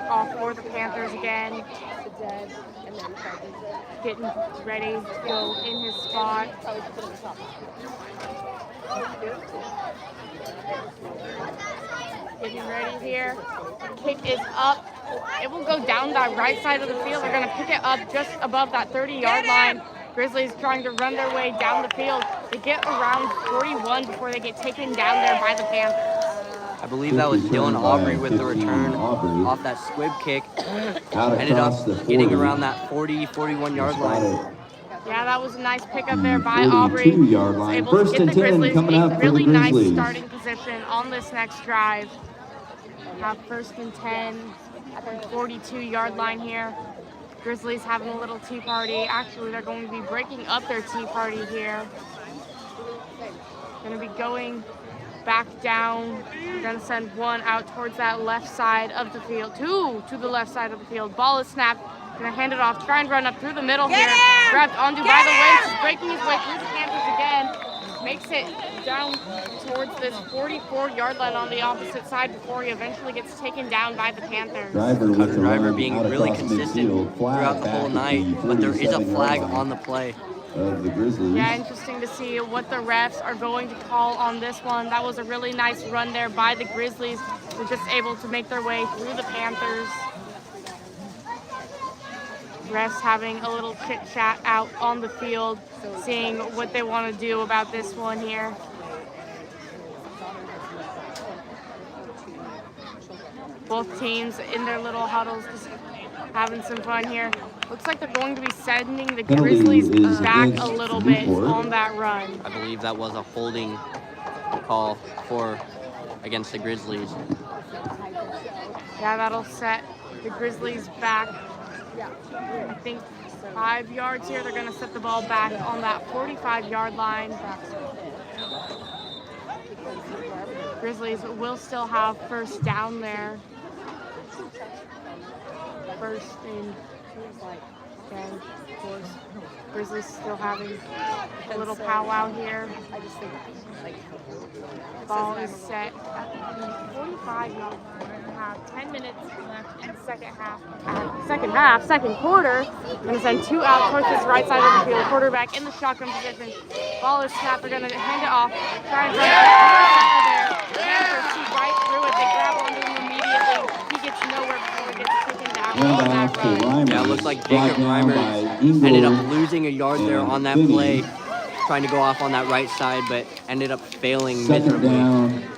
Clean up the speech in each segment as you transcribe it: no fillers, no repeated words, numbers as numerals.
off for the Panthers again. Getting ready to go in his spot. Getting ready here. Kick is up. It will go down that right side of the field. They're going to pick it up just above that 30-yard line. Grizzlies trying to run their way down the field. They get around 41 before they get taken down there by the Panthers. I believe that was Dylan Aubrey with the return off that squib kick. Ended up getting around that 41-yard line. Yeah, that was a nice pickup there by Aubrey. 42-yard line. Able to get the Grizzlies coming up a for really the nice Grizzlies. starting position on this next drive. Have 1st and 10 at their 42-yard line here. Grizzlies having a little tea party. Actually, they're going to be breaking up their tea party here. Going to be going back down. We're going to send one out towards that left side of the field. Two to the left side of the field. Ball is snapped. Going to hand it off. Try and run up through the middle here. Grabbed onto by the Lynx. He's breaking his way through the Panthers again. Makes it down towards this 44-yard line on the opposite side before he eventually gets taken down by the Panthers. Driver being really consistent throughout the whole night, but there is a flag on the play. Of the Grizzlies. Yeah, interesting to see what the refs are going to call on this one. That was a really nice run there by the Grizzlies. They're just able to make their way through the Panthers. Refs having a little chit-chat out on the field, seeing what they want to do about this one here. Both teams in their little huddles just having some fun here. Looks like they're going to be sending the Grizzlies back a little bit on that run. I believe that was a holding call against the Grizzlies. Yeah, that'll set the Grizzlies back, I think, 5 yards here. They're going to set the ball back on that 45-yard line. Grizzlies will still have 1st down there. 1st and 10, of course. Grizzlies still having a little powwow here. Ball is set at the 45-yard line. We have 10 minutes left in the second quarter. Going to send 2 out towards this right side of the field. Quarterback in the shotgun position. Ball is snapped. They're going to hand it off. Try and run out there. Panthers see right through it. They grab onto him immediately. He gets nowhere before he gets taken down on that run. Yeah, it looked like Jacob Reimer ended up losing a yard there on that play, trying to go off on that right side, but ended up failing miserably.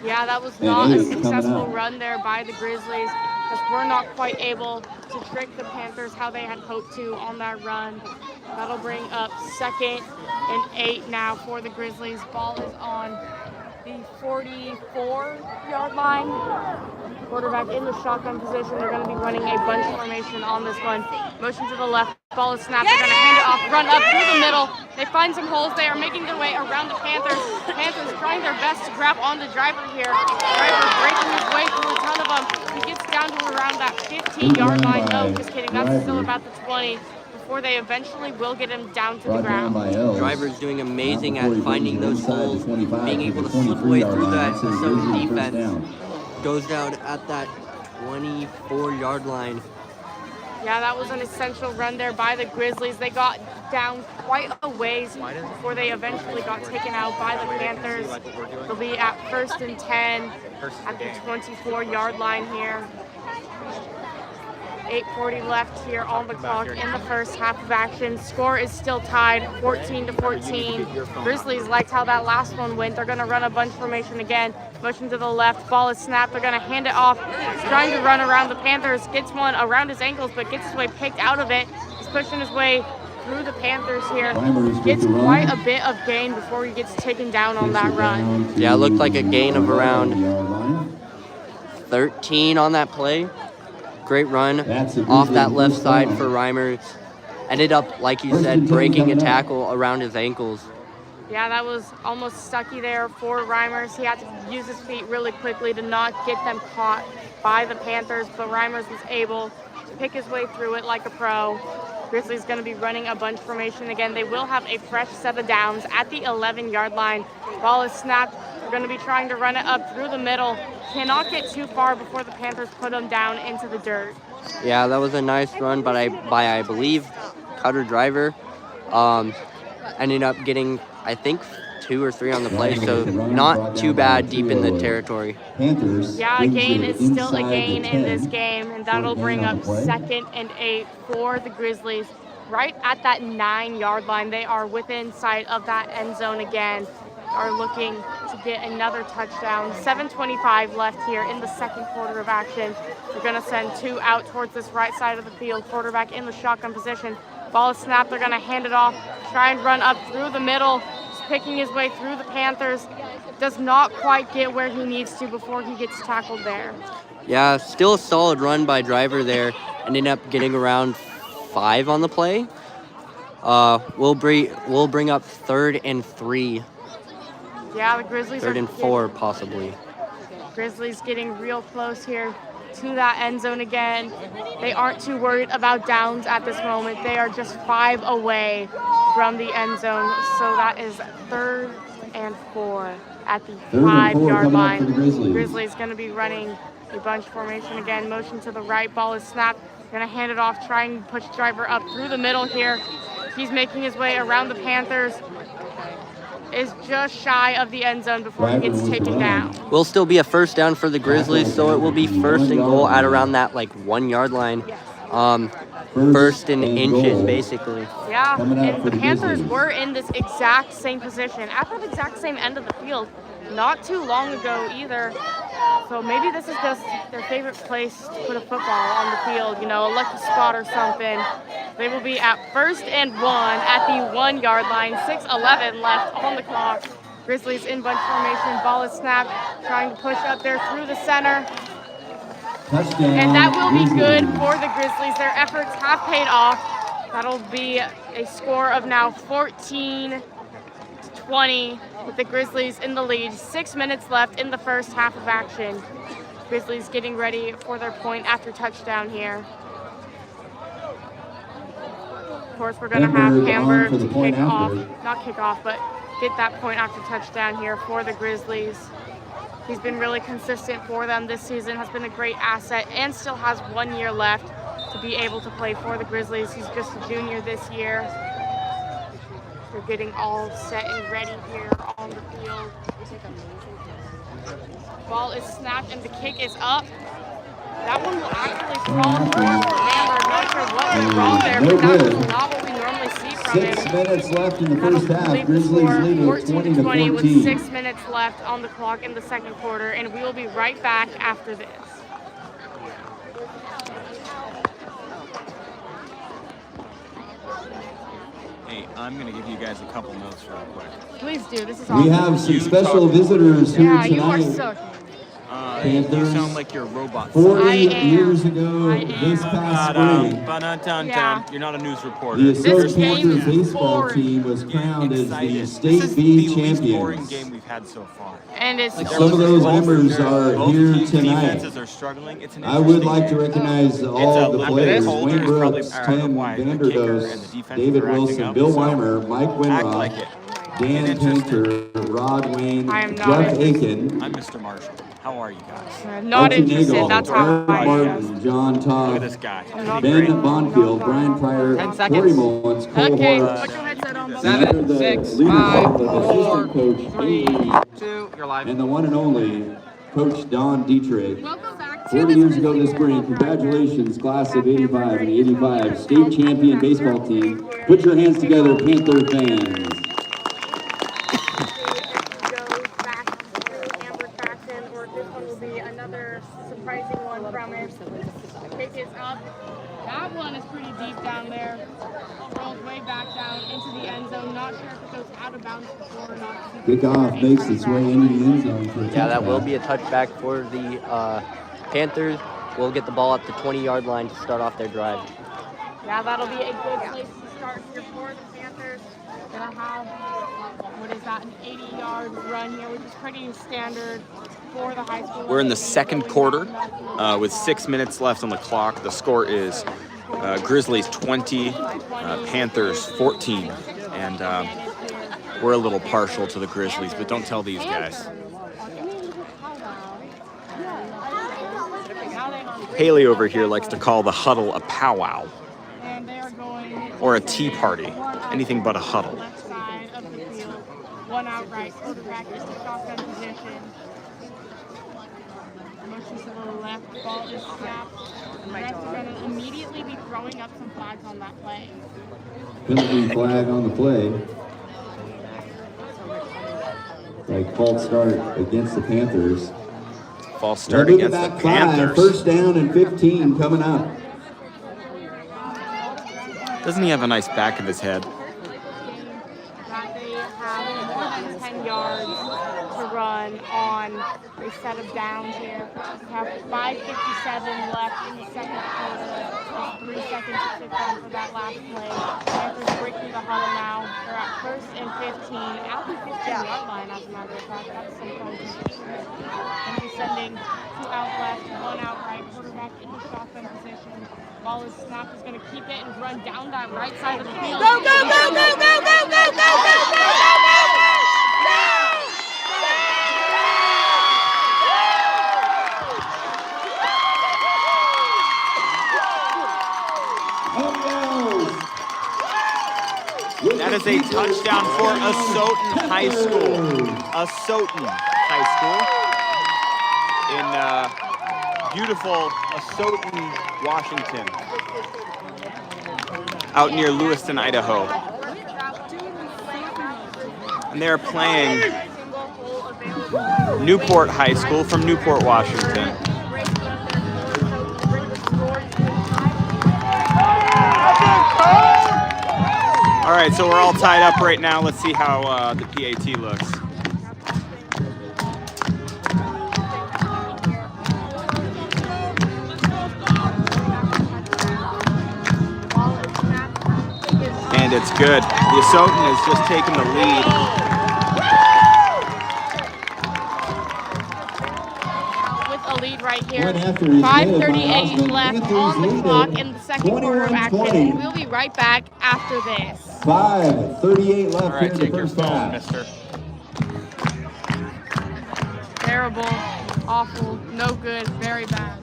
Yeah, that was not a successful run there by the Grizzlies, because we're not quite able to trick the Panthers how they had hoped to on that run. That'll bring up 2nd and 8 now for the Grizzlies. Ball is on the 44-yard line. Quarterback in the shotgun position. They're going to be running a bunch formation on this one. Motion to the left. Ball is snapped. They're going to hand it off. Run up through the middle. They find some holes. They are making their way around the Panthers. Panthers trying their best to grab on the driver here. Driver breaking his way through a ton of them. He gets down to around that 15-yard line. No, just kidding. That's still about the 20 before they eventually will get him down to the ground. Driver's doing amazing at finding those holes, being able to slip away through that some defense. Goes down at that 24-yard line. Yeah, that was an essential run there by the Grizzlies. They got down quite a ways before they eventually got taken out by the Panthers. They'll be at 1st and 10 at the 24-yard line here. 8:40 left here on the clock in the first half of action. Score is still tied, 14-14. Grizzlies liked how that last one went. They're going to run a bunch formation again. Motion to the left. Ball is snapped. They're going to hand it off. He's trying to run around the Panthers. Gets one around his ankles, but gets his way picked out of it. He's pushing his way through the Panthers here. Gets quite a bit of gain before he gets taken down on that run. Yeah, it looked like a gain of around 13 on that play. Great run off that left side for Reimer. Ended up, like you said, breaking a tackle around his ankles. Yeah, that was almost stucky there for Reimers. He had to use his feet really quickly to not get them caught by the Panthers, but Reimers was able to pick his way through it like a pro. Grizzlies going to be running a bunch formation again. They will have a fresh set of downs at the 11-yard line. Ball is snapped. They're going to be trying to run it up through the middle. Cannot get too far before the Panthers put them down into the dirt. Yeah, that was a nice run, but I believe Cutter Driver. Ended up getting, I think, 2 or 3 on the play, so not too bad deep in the territory. Yeah, a gain is still a gain in this game, and that'll bring up 2nd and 8 for the Grizzlies. Right at that 9-yard line, they are within sight of that end zone again, are looking to get another touchdown. 7:25 left here in the second quarter of action. They're going to send 2 out towards this right side of the field, quarterback in the shotgun position. Ball is snapped, they're going to hand it off, try and run up through the middle, just picking his way through the Panthers. Does not quite get where he needs to before he gets tackled there. Yeah, still a solid run by Driver there. Ended up getting around 5 on the play. We'll bring up 3rd and 3. Yeah, the Grizzlies 3rd and 4 possibly. Grizzlies getting real close here to that end zone again. They aren't too worried about downs at this moment. They are just 5 away from the end zone. So that is 3rd and 4 at the 5-yard line. Grizzlies going to be running a bunch formation again. Motion to the right, ball is snapped. Going to hand it off, trying to push Driver up through the middle here. He's making his way around the Panthers. Is just shy of the end zone before he gets taken down. Will still be a first down for the Grizzlies, so it will be 1st and goal at around that 1-yard line. 1st in inches, basically. Yeah, and the Panthers were in this exact same position at that exact same end of the field not too long ago either. So maybe this is just their favorite place to put a football on the field, a lucky spot or something. They will be at 1st and 1 at the 1-yard line, 6:11 left on the clock. Grizzlies in bunch formation, ball is snapped, trying to push up there through the center. Touchdown, and that will be Grizzlies. good for the Grizzlies. Their efforts have paid off. That'll be a score of now 14-20 with the Grizzlies in the lead. 6 minutes left in the first half of action. Grizzlies getting ready for their point after touchdown here. Of course, we're going to have Hamburg to kick off, not kick off, but get that point after touchdown here for the Grizzlies. He's been really consistent for them this season, has been a great asset, and still has 1 year left to be able to play for the Grizzlies. He's just a junior this year. They're getting all set and ready here on the field. Ball is snapped and the kick is up. That one will actually fall for Hamburg. Not sure what went wrong there, but that was not what we normally see from him. 6 minutes left in the first half. Grizzlies leading 14-20 with 20-14. 6 minutes left on the clock in the second quarter, and we will be right back after this. Hey, I'm going to give you guys a couple notes real quick. Please do. This is awesome. We have some special visitors here Yeah, you are tonight. so. You Panthers. sound like you're a robot. 40 I am. years ago, I am. this past spring, Yeah. You're not a news reporter. the This Asotin game Panthers is baseball boring. team was crowned as the Excited. state This is B the least boring champions. game we've had so far. And it's Some of those members are Both here teams' tonight. defenses are struggling. It's an I would interesting like to game. recognize all It's a of the little players: bit colder. Wayne It's probably- Brooks, I don't know Tim why. The kicker and the Vanderdoes, defense David are acting Wilson, up, Bill so Weimer, Mike Act Winroth, like it. Dan Interesting. Painter, Rod Wayne, I am not Jeff interested. Aiken, I'm Mr. Marshall. How are you guys? not Archie interested. Nagel, That's how Eric I am. Martin, John Look Todd, at this guy. not Ben great. Bonfield, Brian Pryor, 10 Corey seconds. Mullins, Cole Okay, Horace, put your headset on. Bob. and under the 6, leadership 5, of assistant coach 3, Amy, 2, you're live. and the one and only Coach Don Dietrich. Welcome back to 40 the years ago this Grizzlies spring, football congratulations, class of program. 85 and 85, state champion baseball team. Put your hands together, Panther fans. Goes back to Amber Traction, or this one will be another surprising one from him. Kick is up. That one is pretty deep down there. Rolls way back down into the end zone. Not sure if it goes out of bounds before or not. Kickoff makes its way into the end zone for a Yeah, that will touchback. be a touchback for the Panthers. We'll get the ball at the 20-yard line to start off their drive. Yeah, that'll be a good place to start here for the Panthers. Gonna have, what is that, an 80-yard run here, which is pretty standard for the high school. We're in the second quarter with 6 minutes left on the clock. The score is Grizzlies 20, Panthers 14. And we're a little partial to the Grizzlies, but don't tell these guys. Haley over here likes to call the huddle a powwow And they are going or a tea party, anything but a huddle. left side of the field. One out right, quarterback in the shotgun position. Motion to the left, ball is snapped. The refs are going to immediately be throwing up some flags on that play. Penalty flag on the play. Like false start against the Panthers. False start against the Panthers. First down and 15 coming up. Doesn't he have a nice back of his head? That they have more than 10 yards to run on a set of downs here. We have 5:57 left in the second quarter. There's 3 seconds to kick on for that last play. Panthers breaking the huddle now. They're at first and 15. At the 15-yard line, as a matter of fact. That's some fun. And he's sending 2 out left, 1 out right. Quarterback in the shotgun position. Ball is snapped. He's going to keep it and run down that right side of the field. Go, go, go, go, go, go, go, go, go, go, go, That is a touchdown for Asotin High School. Asotin High School in beautiful Asotin, Washington, out near Lewiston, Idaho. And they're playing Newport High School from Newport, Washington. All right, so we're all tied up right now. Let's see how the PAT looks. And it's good. The Asotin has just taken the lead. With a lead right here. 5:38 left on the clock in the second quarter of action. We'll be right back after this. 5:38 left All right, here in take the your first phone, half. mister. Terrible, awful, no good, very bad.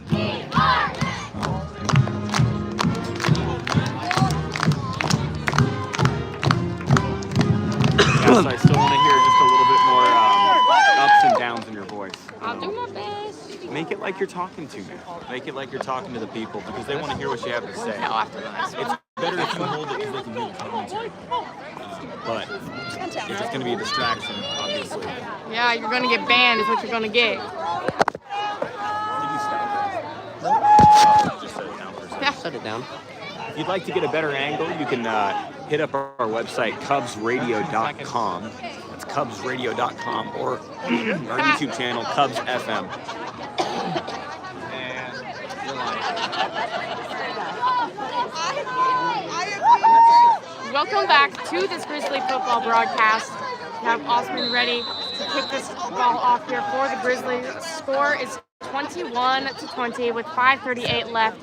Yes, I still want to hear just a little bit more ups and downs in your voice. I'll do my best. Make it like you're talking to me. Make it like you're talking to the people because they want to hear what you have to say. No, after the next one. It's better if you hold it because they can hear the commentary. But it's just going to be a distraction, obviously. Yeah, you're gonna get banned is what you're gonna get. Did you stop that? Just set it down for a second. Yeah. Set it down. If you'd like to get a better angle, you can hit up our website, KUBSradio.com. That's KUBSradio.com or our YouTube channel, KUBS FM. And you're live. Welcome back to this Grizzly football broadcast. We have Osman ready to kick this ball off here for the Grizzlies. Score is 21-20 with 5:38 left.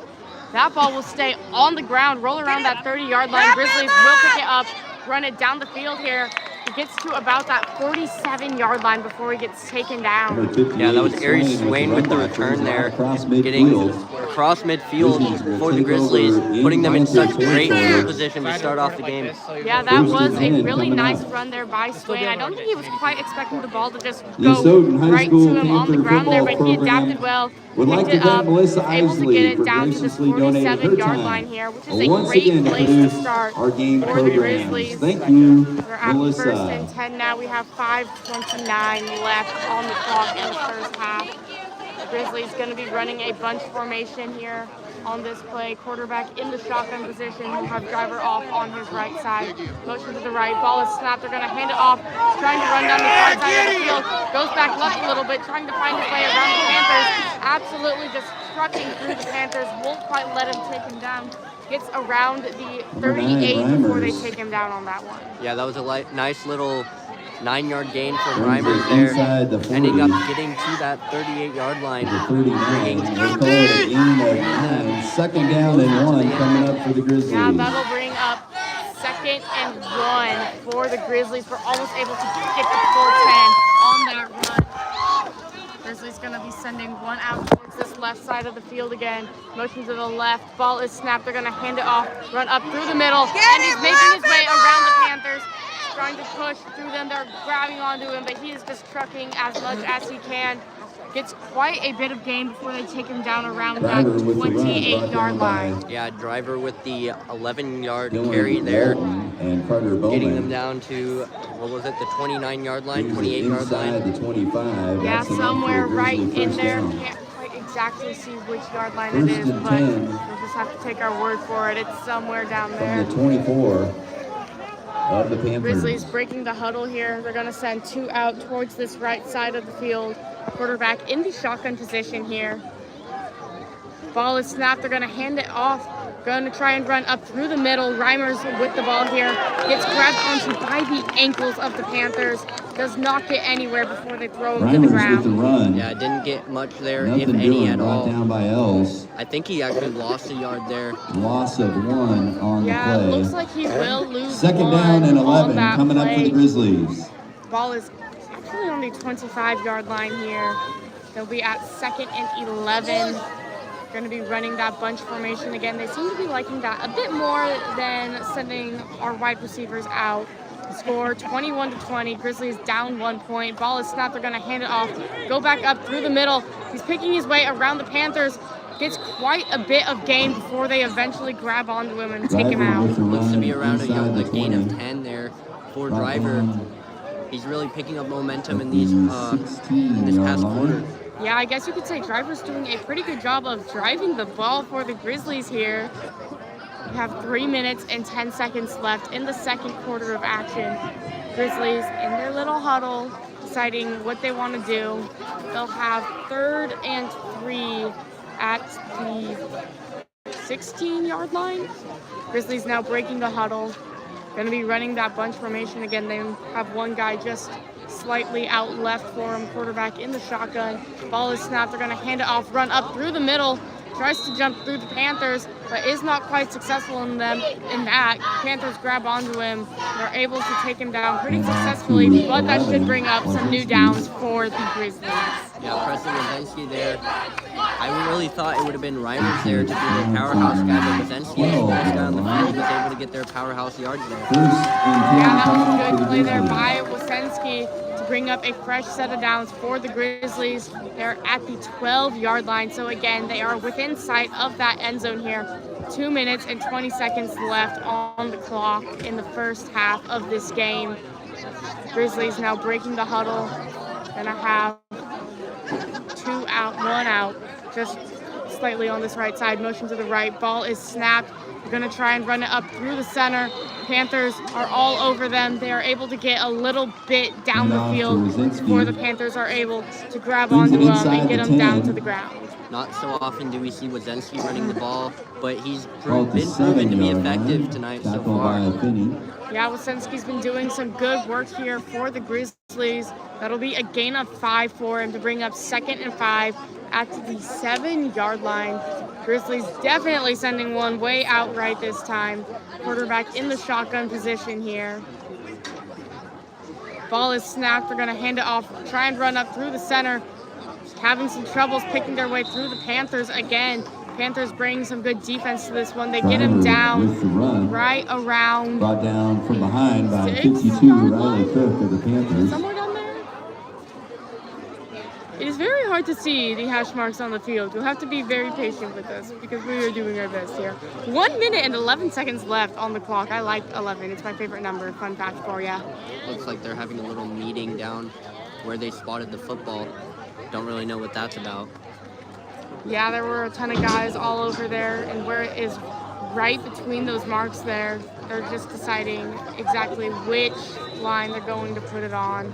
That ball will stay on the ground, roll around that 30-yard line. Grizzlies will pick it up, run it down the field here. It gets to about that 47-yard line before he gets taken down. Yeah, that was Aries Swain with the return there, getting across midfield for the Grizzlies, putting them in such great field position to start off the game. Yeah, that was a really nice run there by Swain. I don't think he was quite expecting the ball to just go right to him on the ground there, but he adapted well. Picked it up, was able to get it down to this 47-yard line here, which is a great place to start for the Grizzlies. Thank you, We're at Melissa. first and 10 now. We have 5:29 left on the clock in the first half. The Grizzlies going to be running a bunch formation here on this play. Quarterback in the shotgun position. We'll have driver off on his right side. Motion to the right. Ball is snapped. They're going to hand it off. He's trying to run down the far side of the field. Goes back left a little bit, trying to find his way around the Panthers. Absolutely just trucking through the Panthers. Won't quite let him take him down. Gets around the 38 before they take him down on that one. Yeah, that was a nice little 9-yard gain from Reimers there, ending up getting to that 38-yard line. 39. We'll call it a gain of 9. Second down and 1 coming up for the Grizzlies. Yeah, that'll bring up second and 1 for the Grizzlies. We're almost able to get the 4-10 on that run. Grizzly's going to be sending one out towards this left side of the field again. Motion to the left. Ball is snapped. They're going to hand it off, run up through the middle, and he's making his way around the Panthers, trying to push through them. They're grabbing onto him, but he is just trucking as much as he can. Gets quite a bit of gain before they take him down around that 28-yard line. Yeah, Driver with the 11-yard carry there, getting them down to, what was it, the 29-yard line, 28-yard line? The 25. Yeah, somewhere right in there. Can't quite exactly see which yard line it is, but we'll just have to take our word for it. It's somewhere down there. From the 24 of the Panthers. Grizzlies breaking the huddle here. They're going to send two out towards this right side of the field. Quarterback in the shotgun position here. Ball is snapped. They're going to hand it off. Going to try and run up through the middle. Reimers with the ball here. Gets grabbed onto by the ankles of the Panthers. Does not get anywhere before they throw him to the ground. With the run. Yeah, didn't get much there, Nothing if any at brought all. Down by Els. I think he actually lost a yard there. Loss of 1 on the play. Yeah, looks like he will lose Second one down and 11 on that coming up for play. the Grizzlies. Ball is actually on the 25-yard line here. They'll be at 2nd and 11. Going to be running that bunch formation again. They seem to be liking that a bit more than sending our wide receivers out. The score 21-20. Grizzlies down 1 point. Ball is snapped. They're going to hand it off. Go back up through the middle. He's picking his way around the Panthers. Gets quite a bit of gain before they eventually grab onto him and take him out. Looks to be around a gain of 10 there for Driver. He's really picking up momentum in these in this past quarter. Yeah, I guess you could say Driver's doing a pretty good job of driving the ball for the Grizzlies here. We have 3 minutes and 10 seconds left in the second quarter of action. Grizzlies in their little huddle, deciding what they want to do. They'll have 3rd and 3 at the 16-yard line. Grizzlies now breaking the huddle. Going to be running that bunch formation again. They have one guy just slightly out left for him. Quarterback in the shotgun. Ball is snapped. They're going to hand it off. Run up through the middle. Tries to jump through the Panthers, but is not quite successful in that. Panthers grab onto him. They're able to take him down pretty successfully, but that should bring up some new downs for the Grizzlies. Yeah, Preston Wazensky there. I really thought it would have been Reimers there to be the powerhouse guy, but Wazensky, the best guy on the field, was able to get their powerhouse yards there. Yeah, that was a good play there by Wazensky to bring up a fresh set of downs for the Grizzlies. They're at the 12-yard line, so again, they are within sight of that end zone here. 2 minutes and 20 seconds left on the clock in the first half of this game. Grizzlies now breaking the huddle. Gonna have 2 out, 1 out, just slightly on this right side. Motion to the right. Ball is snapped. They're going to try and run it up through the center. Panthers are all over them. They are able to get a little bit down the field before the Panthers are able to grab onto them and get them down to the ground. Not so often do we see Wazensky running the ball, but he's been proven to be effective tonight so far. Yeah, Wazensky's been doing some good work here for the Grizzlies. That'll be a gain of 5 for him to bring up 2nd and 5 at the 7-yard line. Grizzlies definitely sending one way out right this time. Quarterback in the shotgun position here. Ball is snapped. They're going to hand it off, try and run up through the center. Having some troubles picking their way through the Panthers again. Panthers bring some good defense to this one. They get him down right around. Brought down from behind by 52, Riley Cook of the Panthers. Somewhere down there. It is very hard to see the hash marks on the field. You'll have to be very patient with us because we are doing our best here. 1 minute and 11 seconds left on the clock. I like 11. It's my favorite number. Fun fact for ya. Looks like they're having a little meeting down where they spotted the football. Don't really know what that's about. Yeah, there were a ton of guys all over there, and where it is right between those marks there, they're just deciding exactly which line they're going to put it on.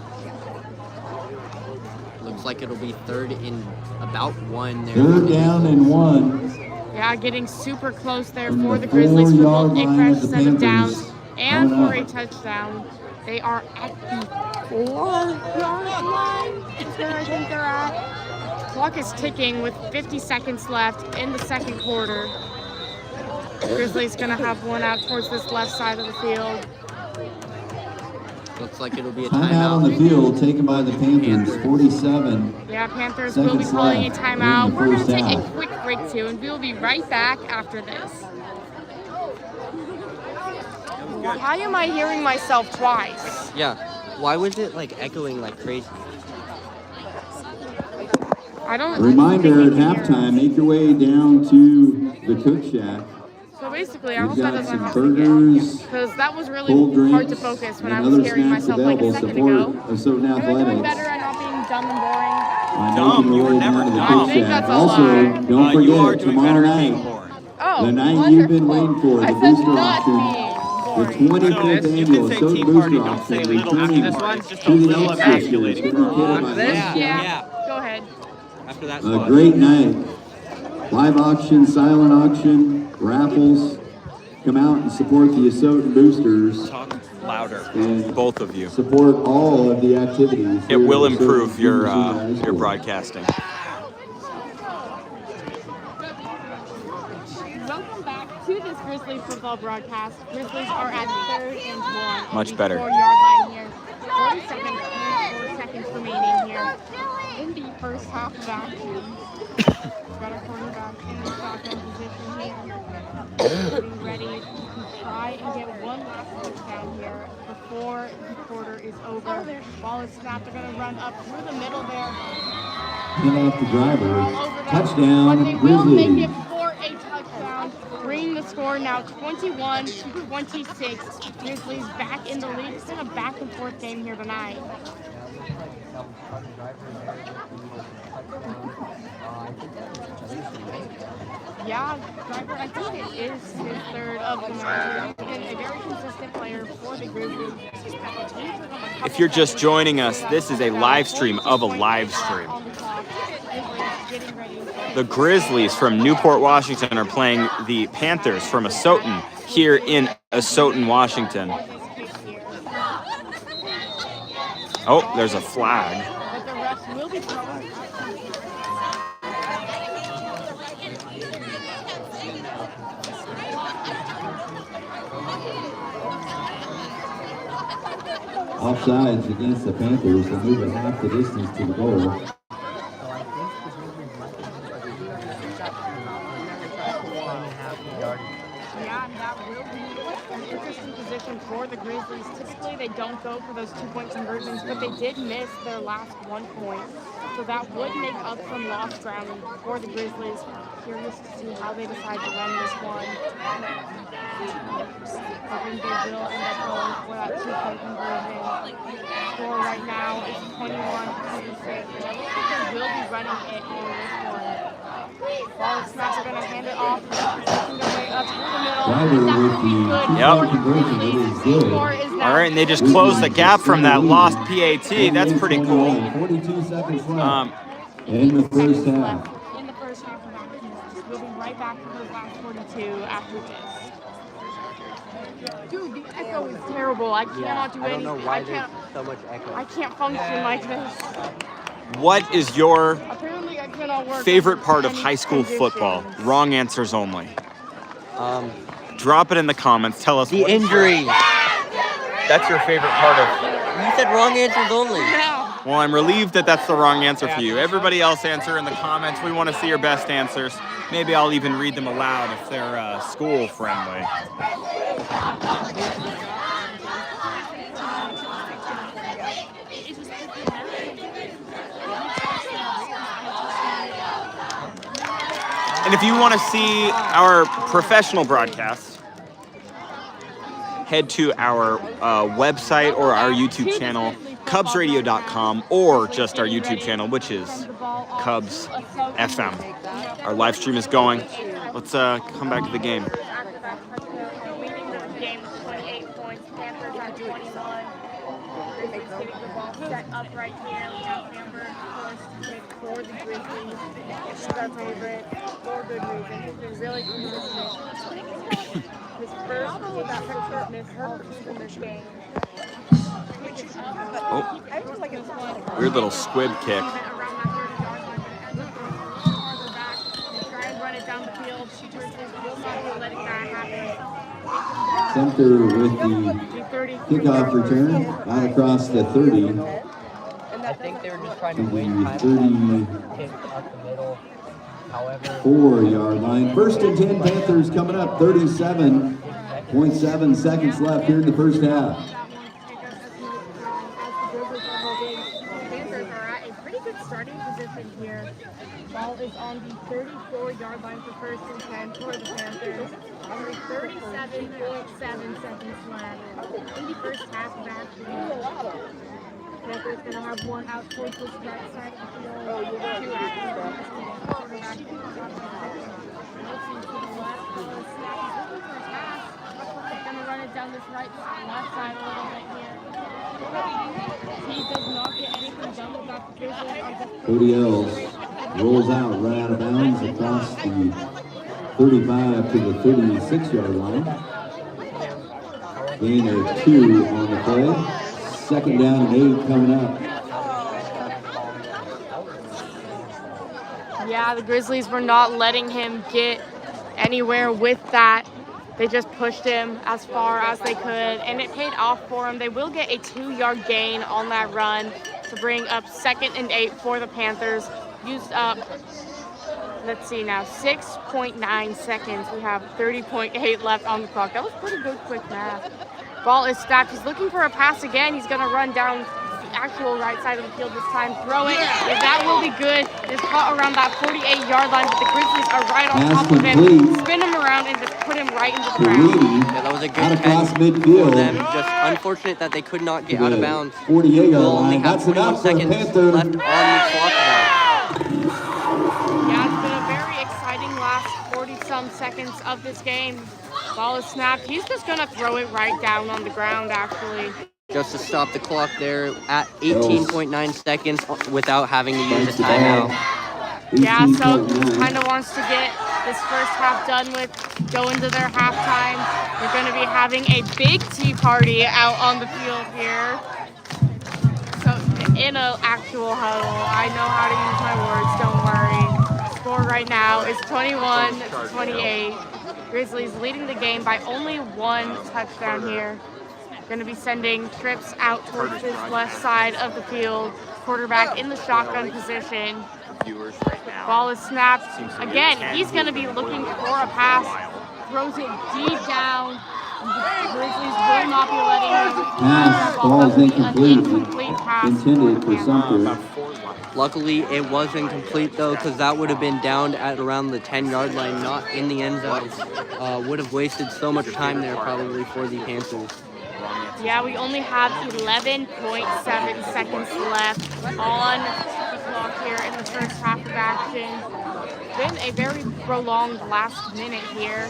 Looks like it'll be 3rd and about 1 there. 3rd down and 1. Yeah, getting super close there for the Grizzlies for both a fresh set of downs and for a touchdown. They are at the 4-yard line. Is where I think they're at. Clock is ticking with 50 seconds left in the second quarter. Grizzlies gonna have one out towards this left side of the field. Looks like it'll be a Timeout on the timeout. field taken by the Panthers. 47. Yeah, Panthers will be Seconds calling a left timeout. in the We're going to first take a half. quick break too, and we will be right back after this. Why am I hearing myself twice? Yeah. Why was it like echoing like crazy? I don't. Reminder at think we can hear. halftime, make your way down to the cook shack. So basically, I We've hope that got doesn't some happen burgers, because that was cold really drinks, hard to focus when and I was other hearing snacks myself like a available. second Support ago. Asotin Am I doing Athletics. better at not being dumb and boring? By Dumb, making you your were way never down to the dumb. cook I think shack. that's a Also, lie. don't You are forget, doing tomorrow better at being night, boring. Oh, the night you've been waiting for, I the said booster not auction, being the boring. 25th You annual can say Asotin tea Booster party, don't Auction, say little returning tea to party. It's just the a little X this year. It's emasculating going to for be a catered by this? Lunch Yeah. Shack. Go ahead. After that. A great night. Live auction, silent auction, raffles. Come out and support the Asotin Boosters. Talk louder, And both of you. support all of the activities. It here will at Asotin improve your Junior High School. broadcasting. Welcome back to this Grizzly football broadcast. Grizzlies are at 3rd and 1. Much The better. 4-yard line here. 47 seconds remaining here in the first half of action. Got our quarterback in the shotgun position here. Getting ready to try and get one last touchdown here before the quarter is over. Ball is snapped. They're going to run up through the middle there. Hand off the driver. All over them. Touchdown, But they will make Grizzlies. it for a touchdown, bringing the score now 21 to 26. Grizzlies back in the lead. It's been a back and forth game here tonight. Yeah, driver, I think it is his 3rd of the night. He's been a very consistent player for the Grizzlies. If you're just joining us, this is a live stream of a live stream. The Grizzlies from Newport, Washington are playing the Panthers from Asotin here in Asotin, Washington. Oh, there's a flag. But the refs will be throwing. Offsides against the Panthers. They're moving half the distance to the goal. Yeah, and that will be an interesting position for the Grizzlies. Typically, they don't go for those 2-point conversions, but they did miss their last 1 point. So that would make up some lost ground for the Grizzlies. Curious to see how they decide to run this one. I think they will end up going for that 2-point conversion. Score right now is 21-26. And I looks like they will be running it on this one. Ball snaps are going to hand it off. Making their way up through the middle. Driver That with will be the good. Yep. conversion. It is good. Score is now All right, and they just closed the gap from that lost PAT. That's pretty cool. 42 seconds left Um, in the first seconds half. left in the first half of action. We'll be right back to those last 42 after this. Dude, the echo is terrible. I cannot do I don't know anything. why I there's can't. so much echo. I can't function like this. what is your Apparently, I cannot work. favorite part of under high school any football? conditions. Wrong answers only. Um, Drop it in the comments. Tell us the what injuries. that's your favorite part of. You said wrong answers only. Yeah. Well, I'm relieved that that's the wrong answer for you. Everybody else answer in the comments. We want to see your best answers. Maybe I'll even read them aloud if they're school friendly. And if you want to see our professional broadcasts, head to our website or our YouTube channel, KUBSradio.com, or just our YouTube channel, which is KUBS FM. Our live stream is going. Let's come back to the game. After that touchdown, leading the game with 28 points. Panthers at 21. Grizzlies getting the ball set up right here. We have Amber first pick for the Grizzlies. She's our favorite for good reason. She's been really consistent. His first kick missed her in this game. Oh, weird little squib kick. Try and run it down the field. Grizzlies will not be letting that happen. Center with the kickoff return out across the 30. I think they were just trying to To wait the time 30. kick up the middle. However, 4-yard line. First and 10 Panthers coming up. 37.7 seconds left here in the first half. Panthers are at a pretty good starting position here. Ball is on the 34-yard line for first and 10 for the Panthers. Only 37.7 seconds left in the first half of action. Panthers going to have one out towards this right side of the field. Two actions. Quarterback looking to the left. Snap is looking for a pass. Going to run it down this left side a little bit here. He does not get anything done with that. Cody Ells rolls out right out of bounds across the 35 to the 36-yard line. Gain of 2 on the play. Second down and 8 coming up. Yeah, the Grizzlies were not letting him get anywhere with that. They just pushed him as far as they could, and it paid off for him. They will get a 2-yard gain on that run to bring up second and 8 for the Panthers. Used up, let's see now, 6.9 seconds. We have 30.8 left on the clock. That was pretty good quick math. Ball is snapped. He's looking for a pass again. He's going to run down the actual right side of the field this time. Throw it. If that will be good. It's caught around that 48-yard line, but the Grizzlies are right on top of him. Spin him around and just put him right into the ground. yeah, that was a good catch for them. Just unfortunate that they could not get out of bounds. 48-yard Only line. have That's 21 enough for seconds Panther. left on the clock now. Yeah, it's been a very exciting last 40-some seconds of this game. Ball is snapped. He's just going to throw it right down on the ground, actually. Just to stop the clock there at 18.9 seconds without having to use a timeout. Yeah, so kind of wants to get this first half done with, go into their halftime. They're going to be having a big tea party out on the field here. So in an actual huddle. I know how to use my words, don't worry. Score right now is 21-28. Grizzlies leading the game by only 1 touchdown here. Going to be sending trips out towards this left side of the field. Quarterback in the shotgun position. Ball is snapped. Again, he's going to be looking for a pass. Throws it deep down. The Grizzlies will not be letting him Pass. Ball is incomplete. Incomplete pass. Intended for Sumter. Luckily, it was incomplete, though, because that would have been down at around the 10-yard line, not in the end zone. Would have wasted so much time there probably for the Panthers. Yeah, we only have 11.7 seconds left on the clock here in the first half of action. Been a very prolonged last minute here.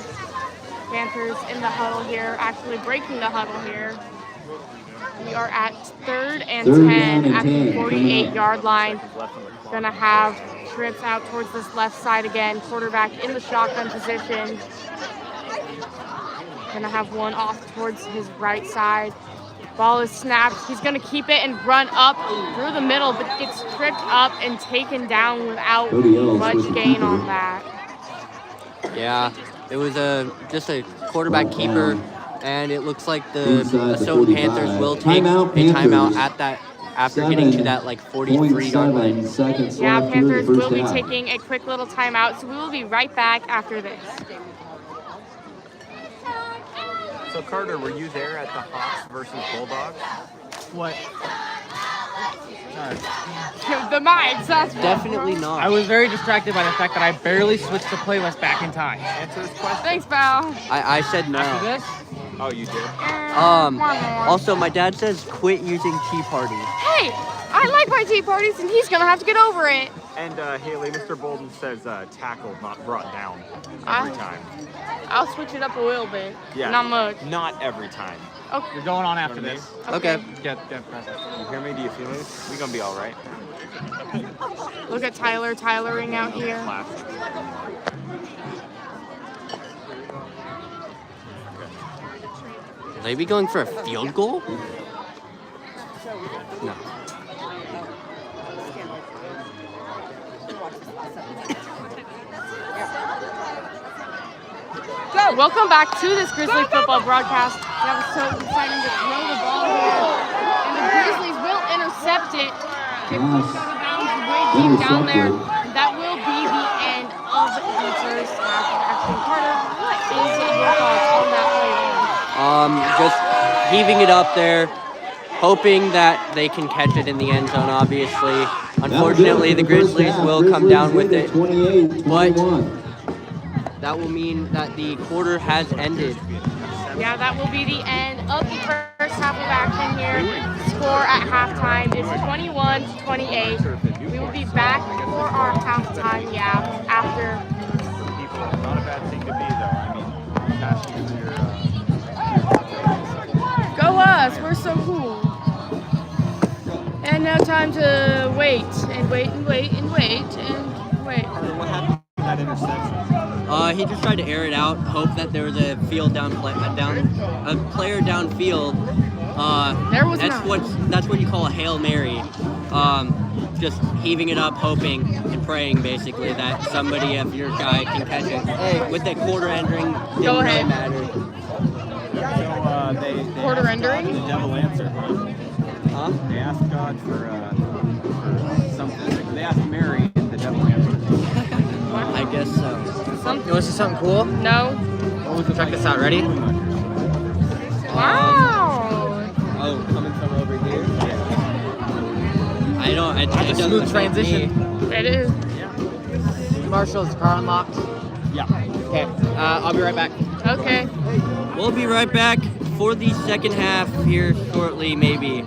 Panthers in the huddle here, actually breaking the huddle here. We are at third and 10 at the 48-yard line. Gonna have trips out towards this left side again. Quarterback in the shotgun position. Gonna have one off towards his right side. Ball is snapped. He's gonna keep it and run up through the middle, but gets tripped up and taken down without much gain on that. Yeah, it was just a quarterback keeper, and it looks like the Asotin Panthers will take a timeout at that after getting to that like 43-yard line. Yeah, Panthers will be taking a quick little timeout, so we will be right back after this. So Carter, were you there at the Hawks versus Bulldogs? What? The minds, that's Definitely not. I was very distracted by the fact that I barely switched the playlist back in time. Answer this question. Thanks, pal. I said no. After this, Oh, you did? One more. Also, my dad says quit using tea party. Hey, I like my tea parties, and he's gonna have to get over it. And Haley, Mr. Bolden says tackle, not brought down every time. I'll switch it up a little bit. Yeah. Not much. Not every time. Okay. you're going on after You know what this. Okay. Get present. You hear me? Do you feel me? We gonna be all right. Look at Tyler-ing out here. Will they be going for a field goal? No. Go! Welcome back to this Grizzly football broadcast. That was so exciting to throw the ball here. And the Grizzlies will intercept it. It will go to bounds way deep down there. And that will be the end of the first half of action. Carter, what is your thoughts on that play? Just heaving it up there, hoping that they can catch it in the end zone, obviously. Unfortunately, the Grizzlies will come down with it. But that will mean that the quarter has ended. Yeah, that will be the end of the first half of action here. Score at halftime is 21-28. We will be back for our halftime yap after. Not a bad thing to be, though. I mean, passing through your Go us! We're so cool. And now time to wait and wait and wait and wait and wait. What happened to that interception? He just tried to air it out, hope that there was a player downfield. There was That's what you call a Hail Mary. Just heaving it up, hoping and praying basically that somebody of your guy can catch it. Hey, with that quarter ending, didn't Go really ahead. matter. So they Quarter asked ending? God, the devil answered. Huh? They asked God for something. They asked Mary, and the devil answered. I guess so. You want to see something cool? No. Check this out. Ready? Wow. Oh, coming from over here? I don't. It That's a doesn't smooth affect transition. me. It is. Marshall, is the car unlocked? Yeah. Okay. I'll be right back. Okay. We'll be right back for the second half here shortly, maybe.